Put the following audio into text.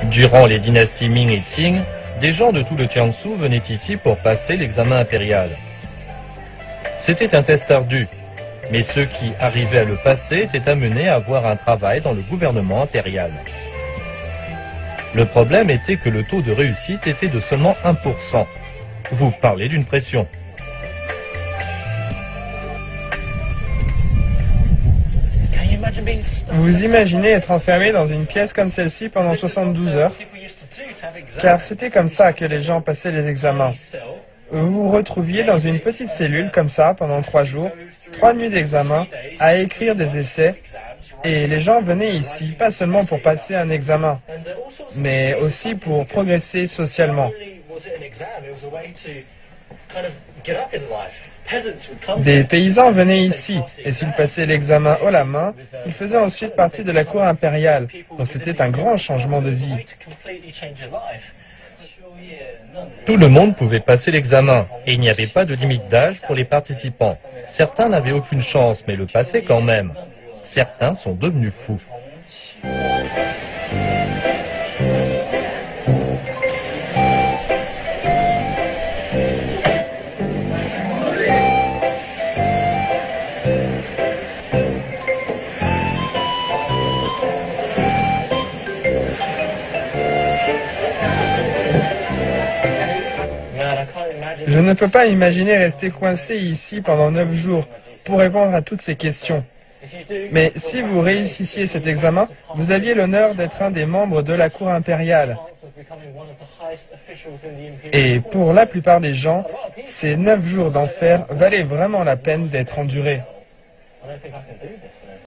Durant les dynasties Ming et Qing, des gens de tout le Jiangsu venaient ici pour passer l'examen impérial. C'était un test ardu, mais ceux qui arrivaient à le passer étaient amenés à avoir un travail dans le gouvernement impérial. Le problème était que le taux de réussite était de seulement 1%. Vous parlez d'une pression. Vous imaginez être enfermé dans une pièce comme celle-ci pendant 72 heures? Car c'était comme ça que les gens passaient les examens. Vous vous retrouviez dans une petite cellule comme ça pendant 3 jours, 3 nuits d'examen, à écrire des essais. Et les gens venaient ici, pas seulement pour passer un examen, mais aussi pour progresser socialement. Des paysans venaient ici, et s'ils passaient l'examen haut la main, ils faisaient ensuite partie de la cour impériale. Donc c'était un grand changement de vie. Tout le monde pouvait passer l'examen, et il n'y avait pas de limite d'âge pour les participants. Certains n'avaient aucune chance, mais le passaient quand même. Certains sont devenus fous. Je ne peux pas imaginer rester coincé ici pendant 9 jours pour répondre à toutes ces questions. Mais si vous réussissiez cet examen, vous aviez l'honneur d'être un des membres de la cour impériale. Et pour la plupart des gens, ces 9 jours d'enfer valaient vraiment la peine d'être endurés.